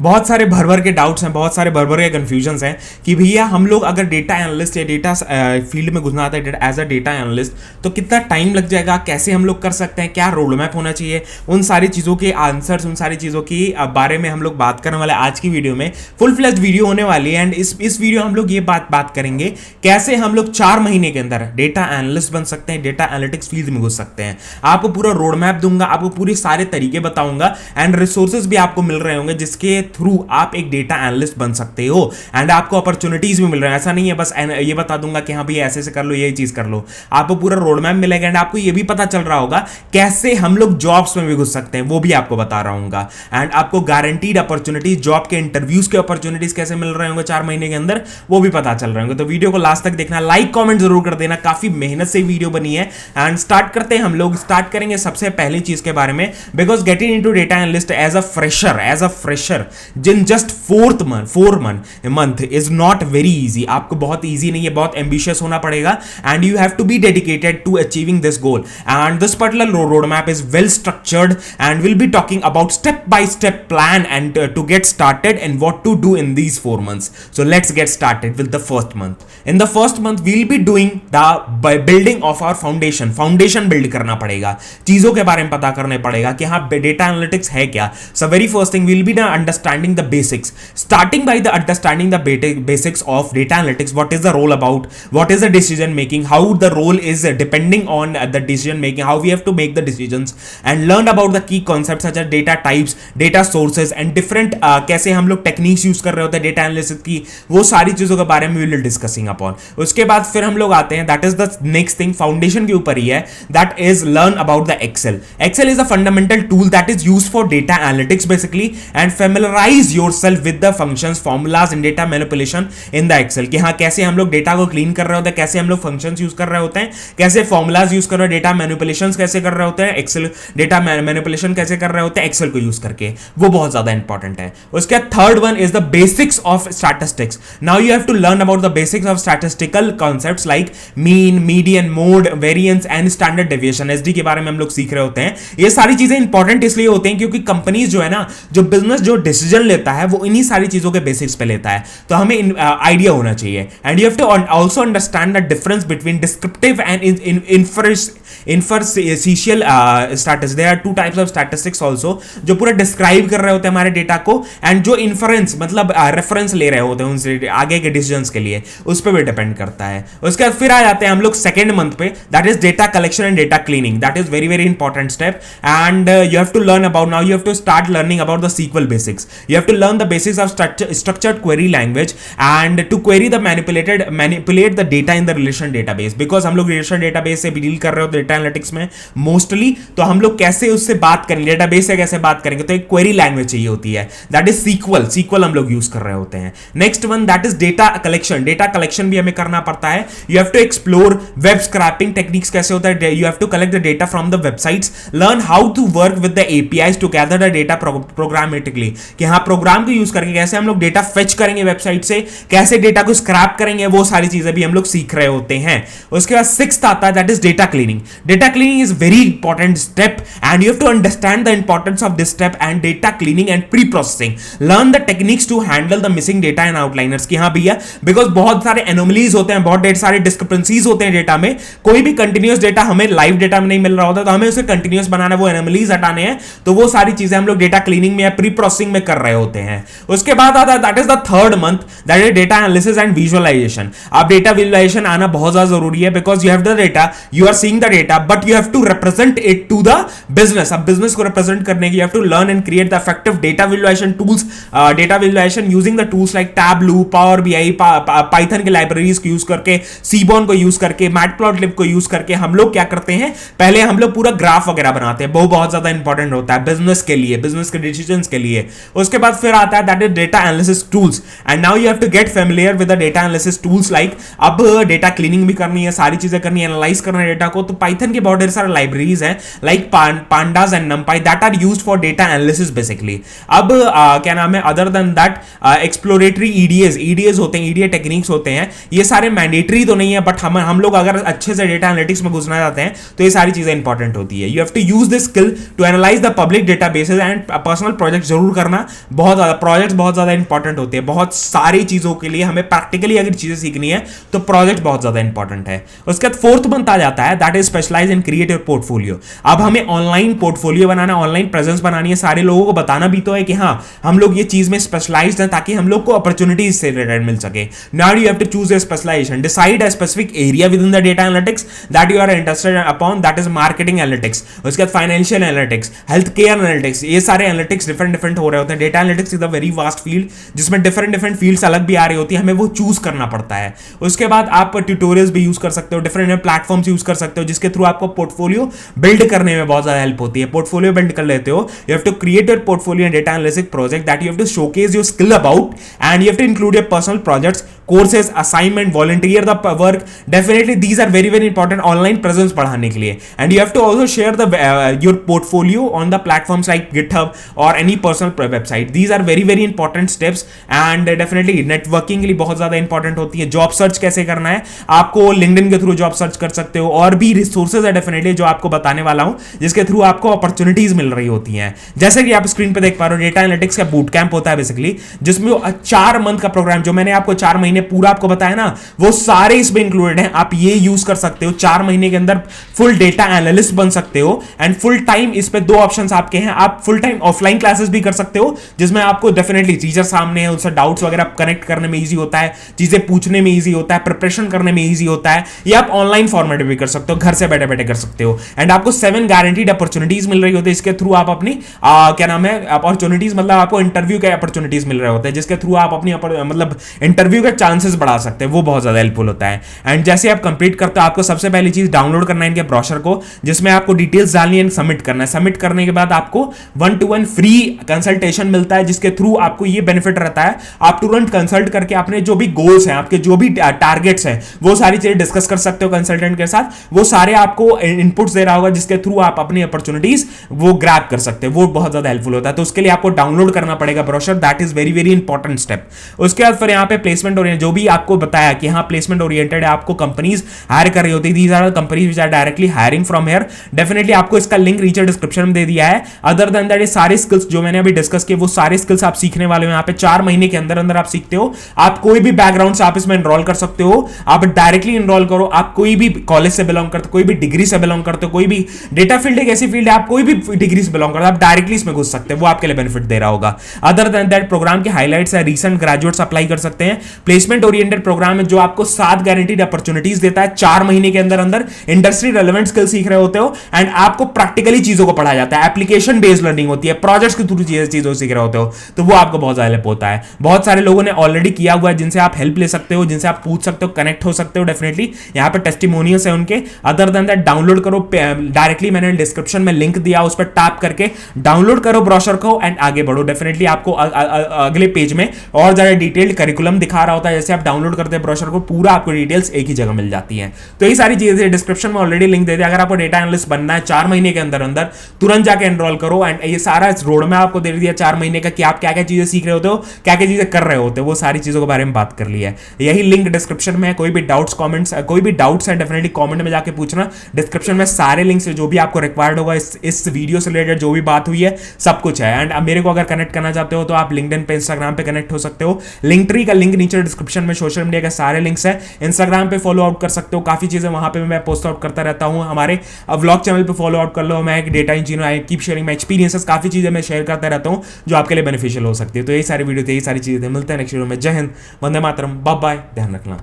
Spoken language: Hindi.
बहुत सारे भर भर के डाउट्स हैं, बहुत सारे भर भर के कन्फ्यूजन्स हैं कि भैया हम लोग अगर डेटा एनालिस्ट या डेटा फील्ड में घुसना आता है एज अ डेटा एनालिस्ट तो कितना टाइम लग जाएगा, कैसे हम लोग कर सकते हैं, क्या रोड मैप होना चाहिए, उन सारी चीज़ों के आंसर्स, उन सारी चीज़ों की बारे में हम लोग बात करने वाले आज की वीडियो में। फुल फ्लेज्ड वीडियो होने वाली है एंड इस वीडियो हम लोग ये बात करेंगे कैसे हम लोग 4 महीने के अंदर डेटा एनालिस्ट बन सकते हैं, डेटा एनालिटिक्स फील्ड में घुस सकते हैं। आपको पूरा रोड मैप दूंगा, आपको पूरे सारे तरीके बताऊंगा एंड रिसोर्सेज भी आपको मिल रहे होंगे जिसके थ्रू आप एक डेटा एनालिस्ट बन सकते हो एंड आपको अपॉर्चुनिटीज भी मिल रहे हैं। ऐसा नहीं है बस ये बता दूंगा कि हाँ भैया ऐसे कर लो, ये चीज कर लो। आपको पूरा रोड मैप मिलेगा एंड आपको ये भी पता चल रहा होगा कैसे हम लोग जॉब्स में भी घुस सकते हैं, वो भी आपको बता रहा हूँ। एंड आपको गारंटीड अपॉर्चुनिटीज, जॉब के इंटरव्यूज के अपॉर्चुनिटीज कैसे मिल रहे होंगे 4 महीने के अंदर, वो भी पता चल रहे होंगे। तो वीडियो को लास्ट तक देखना, लाइक कमेंट जरूर कर देना, काफी मेहनत से वीडियो बनी है। एंड स्टार्ट करते हैं। हम लोग स्टार्ट करेंगे सबसे पहली चीज के बारे में, because getting into data analyst as a fresher जिन just 4 month is not very easy. आपको बहुत इजी नहीं है, बहुत एम्बिशियस होना पड़ेगा and you have to be dedicated to achieving this goal. And this particular road map is well structured and will be talking about step by step plan and to get started and what to do in these 4 months. So let's get started with the first month. In the first month we'll be doing the building of our foundation build करना पड़ेगा, चीजों के बारे में पता करने पड़ेगा कि हाँ डेटा एनालिटिक्स है क्या। So very first thing will be the understanding the basics, starting by the understanding the basics of data analytics. What is the role about, what is the decision making, how the role is depending on the decision making, how we have to make the decisions, and learn about the key concepts such as data types, data sources and different कैसे हम लोग टेक्निक्स यूज कर रहे होते हैं डेटा एनालिसिस की, वो सारी चीजों के बारे में वी विल डिस्कसिंग अपॉन। उसके बाद फिर हम लोग आते हैं, that is the next thing, foundation के ऊपर ही है, that is learn about the Excel. Excel is a fundamental tool that is used for data analytics basically and familiarise yourself with the functions, formulas and data manipulation in the Excel. कि हाँ कैसे हम लोग डेटा को क्लीन कर रहे होते हैं, कैसे हम लोग फंक्शंस यूज कर रहे होते हैं, कैसे फॉर्मूलाज यूज कर रहे हैं, डेटा मैनिपुलेशंस कैसे कर रहे होते हैं, एक्सेल डेटा मैनिपुलेशन कैसे कर रहे होते हैं एक्सेल को यूज करके, वो बहुत ज्यादा इंपॉर्टेंट है। उसके third one is the basics of statistics. Now you have to learn about the basics of statistical concepts like mean, median, mode, variance and standard deviation, SD के बारे में हम लोग सीख रहे होते हैं। ये सारी चीजें इंपॉर्टेंट इसलिए होते हैं क्योंकि कंपनीज जो है ना, जो बिजनेस जो डिसीजन लेता है वो इन्हीं सारी चीजों के बेसिक्स पे लेता है, तो हमें आइडिया होना चाहिए। And you have to also understand the difference between descriptive and inferential statistics. There are 2 types of statistics also, जो पूरा डिस्क्राइब कर रहे होते हैं हमारे डेटा को, एंड जो इन्फरेंस मतलब रेफरेंस ले रहे होते हैं उनसे आगे के डिसीजंस के लिए, उस पर भी डिपेंड करता है। उसके बाद फिर आ जाते हैं हम लोग सेकंड मंथ पे, that is data collection and data cleaning. That is very very important step and you have to learn about, now you have to start learning about the SQL basics. You have to learn the basics of structured query language and to query the manipulate the data in the relation database, because हम लोग रिलेशन डेटाबेस से भी डील कर रहे होते हैं डेटा एनालिटिक्स में मोस्टली, तो हम लोग कैसे उससे बात करेंगे, डेटाबेस से कैसे बात करेंगे, तो एक क्वेरी लैंग्वेज चाहिए होती है, दैट इज SQL हम लोग यूज कर रहे होते हैं। Next one that is data collection. Data collection भी हमें करना पड़ता है। You have to explore web scraping techniques कैसे होता है, you have to collect the data from the websites, learn how to work with the APIs to gather the data programmatically, कि हाँ प्रोग्राम को यूज करके कैसे हम लोग डेटा फेच करेंगे वेबसाइट से, कैसे डेटा को स्क्रैप करेंगे, वो सारी चीजें भी हम लोग सीख रहे होते हैं। उसके बाद सिक्स्थ आता है that is data cleaning. Data cleaning is very important step and you have to understand the importance of this step and data cleaning and preprocessing. Learn the techniques to handle the missing data and outliners, कि हाँ भैया बिकॉज बहुत सारे एनोमलीज होते हैं, बहुत सारे डिस्क्रिपेंसीज होते हैं डेटा में, कोई भी कंटिन्यूअस डेटा हमें लाइव डेटा में नहीं मिल रहा होता, तो हमें उसे कंटिन्यूअस बनाना, वो एनोमलीज हटाने हैं, तो वो सारी चीजें हम लोग डेटा क्लीनिंग में या प्री प्रोसेसिंग में कर रहे होते हैं। उसके बाद आता है that is the third month, that is data analysis and visualisation. अब डेटा विजुअलाइजेशन आना बहुत ज्यादा जरूरी है, because you have the data, you are seeing the data, but you have to represent it to the business. अब बिजनेस को रिप्रेजेंट करने के you have to learn and create the effective data visualisation tools, data visualisation using the tools like Tableau, power BI, Python के लाइब्रेरीज को यूज करके, सीबॉन को यूज करके, मैटप्लॉटलिब को यूज करके हम लोग क्या करते हैं, पहले हम लोग पूरा ग्राफ वगैरह बनाते हैं, वो बहुत ज्यादा इंपॉर्टेंट होता है बिजनेस के लिए, बिजनेस के डिसीजंस के लिए। उसके बाद फिर आता है that is data analysis tools and now you have to get familiar with the data analysis tools like, अब डेटा क्लीनिंग भी करनी है, सारी चीजें करनी है, एनालाइज करना है डेटा को, तो पाइथन के बहुत ढेर सारे लाइब्रेरीज हैं like pandas and NumPy that are used for data analysis basically. अब क्या नाम है, other than that exploratory EDS होते हैं, ईडीए टेक्निक्स होते हैं, ये सारे मैंडेटरी तो नहीं है, बट हम लोग अगर अच्छे से डेटा एनालिटिक्स में घुसना चाहते हैं तो ये सारी चीजें इंपॉर्टेंट होती है। You have to use this skill to analyse the public databases and personal project जरूर करना, बहुत ज्यादा प्रोजेक्ट्स बहुत ज्यादा इंपॉर्टेंट होते हैं। बहुत सारी चीजों के लिए हमें प्रैक्टिकली अगर चीजें सीखनी है तो प्रोजेक्ट बहुत ज्यादा इंपॉर्टेंट है। उसके बाद फोर्थ बनता जाता है that is specialise in creative portfolio. अब हमें ऑनलाइन पोर्टफोलियो बनाना, ऑनलाइन प्रेजेंस बनानी है, सारे लोगों को बताना भी तो है कि हाँ हम लोग ये चीज में स्पेशलाइज्ड हैं ताकि हम लोग को अपॉर्चुनिटीज से रिलेटेड मिल सके। Now you have to choose a specialisation, decide a specific area within the data analytics that you are interested upon, that is marketing analytics, उसके बाद financial analytics, health care analytics, ये सारे एनालिटिक्स डिफरेंट हो रहे होते हैं। Data analytics is a very vast field जिसमें डिफरेंट फील्ड्स अलग भी आ रही होती है, हमें वो चूज करना पड़ता है। उसके बाद आप ट्यूटोरियल्स भी यूज कर सकते हो, डिफरेंट प्लेटफॉर्म्स यूज कर सकते हो जिसके थ्रू आपको पोर्टफोलियो बिल्ड करने में बहुत ज्यादा हेल्प होती है। पोर्टफोलियो बिल्ड कर लेते हो, you have to create your portfolio and data analytics project that you have to showcase your skill about and you have to include your personal projects, courses, assignment, volunteer the work. Definitely these are very important online presence बढ़ाने के लिए, and you have to also share the your portfolio on the platforms like GitHub or any personal website. These are very important steps and definitely networking के लिए बहुत ज़्यादा important होती है। जॉब सर्च कैसे करना है, आपको LinkedIn के थ्रू जॉब सर्च कर सकते हो, और भी रिसोर्सेज है डेफिनेटली जो आपको बताने वाला हूँ जिसके थ्रू आपको अपॉर्चुनिटीज मिल रही होती हैं। जैसे कि आप स्क्रीन पे देख पा रहे हो, डेटा एनालिटिक्स का बूट कैंप होता है बेसिकली, जिसमें 4 मंथ का प्रोग्राम जो मैंने आपको 4 महीने पूरा आपको बताया ना, वो सारे इसमें इंक्लूडेड हैं। आप ये यूज कर सकते हो, 4 महीने के अंदर फुल डेटा एनालिस्ट बन सकते हो। एंड फुल टाइम इस पे 2 ऑप्शंस आपके हैं, आप फुल टाइम ऑफलाइन क्लासेस भी कर सकते हो जिसमें आपको डेफिनेटली टीचर सामने है, उससे डाउट्स वगैरह कनेक्ट करने में इजी होता है, चीजें पूछने में इजी होता है, प्रिपरेशन करने में इजी होता है। या आप ऑनलाइन फॉर्मेट में भी कर सकते हो, घर से बैठे बैठे कर सकते हो। एंड आपको 7 गारंटीड अपॉर्चुनिटीज मिल रही होती है, इसके थ्रू आप अपनी क्या नाम है अपॉर्चुनिटीज, मतलब आपको इंटरव्यू के अपॉर्चुनिटीज मिल रहे होते हैं जिसके थ्रू आप अपनी मतलब इंटरव्यू के चांसेस बढ़ा सकते हैं, वो बहुत ज्यादा हेल्पफुल होता है। एंड जैसे आप कंप्लीट करते हो, आपको सबसे पहली चीज डाउनलोड करना है इनके ब्रोशर को, जिसमें आपको डिटेल्स डालनी है, सबमिट करना है। सबमिट करने के बाद आपको 1-to-1 फ्री कंसल्टेशन मिलता है जिसके थ्रू आपको ये बेनिफिट रहता है, आप तुरंत कंसल्ट करके अपने जो भी गोल्स हैं, आपके जो भी टारगेट्स हैं, वो सारी चीजें डिस्कस कर सकते हो कंसल्टेंट के साथ। वो सारे आपको इनपुट्स दे रहा होगा जिसके थ्रू आप अपनी अपॉर्चुनिटीज वो ग्रैब कर सकते हो, वो बहुत ज्यादा हेल्पफुल होता है। तो उसके लिए आपको डाउनलोड करना पड़ेगा brochure, that is very important step. उसके बाद फिर यहाँ पे प्लेसमेंट ओरिएंटेड, जो भी आपको बताया कि हाँ प्लेसमेंट ओरिएंटेड है, आपको कंपनीज हायर कर रही होती है, these are companies which are directly hiring from here. Definitely आपको इसका लिंक नीचे डिस्क्रिप्शन में दे दिया है। अदर देन दैट ये सारे स्किल्स जो मैंने अभी डिस्कस किए, वो सारे स्किल्स आप सीखने वाले हो यहाँ पे। 4 महीने के अंदर अंदर आप सीखते हो। आप कोई भी बैकग्राउंड से आप इसमें एनरोल कर सकते हो, आप डायरेक्टली एनरोल करो, आप कोई भी कॉलेज से बिलोंग करते हो, कोई भी डिग्री से बिलोंग करते हो, कोई भी डेटा फील्ड एक ऐसी फील्ड है, आप कोई भी डिग्री से बिलोंग करते हो, आप डायरेक्टली इसमें घुस सकते हो, वो आपके लिए बेनिफिट दे रहा होगा। अदर देन दैट प्रोग्राम के हाईलाइट्स है, रीसेंट ग्रेजुएट्स अप्लाई कर सकते हैं। प्लेसमेंट ओरिएंटेड प्रोग्राम है जो आपको 7 गारंटीड अपॉर्चुनिटीज देता है। 4 महीने के अंदर अंदर इंडस्ट्री रेलेवेंट स्किल सीख रहे होते हो एंड आपको प्रैक्टिकली चीजों को पढ़ाया जाता है, एप्लीकेशन बेस्ड लर्निंग होती है, प्रोजेक्ट्स के थ्रू चीजों सीख रहे होते हो, तो वो आपको बहुत ज्यादा हेल्प होता है। बहुत सारे लोगों ने ऑलरेडी किया हुआ है जिनसे आप हेल्प ले सकते हो, जिनसे आप पूछ सकते हो, कनेक्ट हो सकते हो। डेफिनेटली यहाँ पे टेस्टिमोनियल्स है उनके। अदर देन दैट डाउनलोड करो डायरेक्टली, मैंने डिस्क्रिप्शन में लिंक दिया, उस पर टैप करके डाउनलोड करो ब्रोशर को एंड आगे बढ़ो। डेफिनेटली आपको अगले पेज में और ज्यादा डिटेल्ड करिकुलम दिखा रहा होता है। जैसे आप डाउनलोड करते हैं ब्रोशर को, पूरा आपको डिटेल्स एक ही जगह मिल जाती है। तो ये सारी चीजें डिस्क्रिप्शन में ऑलरेडी लिंक दे दिया। अगर आपको डेटा एनालिस्ट बनना है 4 महीने के अंदर अंदर, तुरंत जाके एनरोल करो। एंड ये सारा रोड मैप आपको दे दिया 4 महीने का कि आप क्या क्या चीजें सीख रहे होते हो, क्या क्या चीजें कर रहे होते हो, वो सारी चीजों के बारे में बात कर लिया है। यही लिंक डिस्क्रिप्शन में है। कोई भी डाउट्स कमेंट्स, कोई भी डाउट्स है डेफिनेटली कमेंट में जाके पूछना। डिस्क्रिप्शन में सारे लिंक्स है, जो भी आपको रिक्वायर्ड होगा इस वीडियो से रिलेटेड जो भी बात हुई है सब कुछ है। एंड मेरे को अगर कनेक्ट करना चाहते हो तो आप लिंक्डइन पे, इंस्टाग्राम पे कनेक्ट हो सकते हो। लिंकट्री का लिंक नीचे डिस्क्रिप्शन में, सोशल मीडिया के सारे लिंक्स है। इंस्टाग्राम पे फॉलो आउट कर सकते हो, काफी चीजें वहां पे मैं पोस्ट आउट करता रहता हूं। हमारे व्लॉग चैनल पे फॉलो आउट कर लो, मैं एक data engineer, I keep sharing my experiences, काफी चीजें मैं शेयर करता रहता हूं जो आपके लिए बेनिफिशियल हो सकती है। तो यही सारी वीडियो थी, यही सारी चीजें। मिलते हैं नेक्स्ट वीडियो में। जय हिंद, वंदे मातरम, बाय बाय, ध्यान रखना।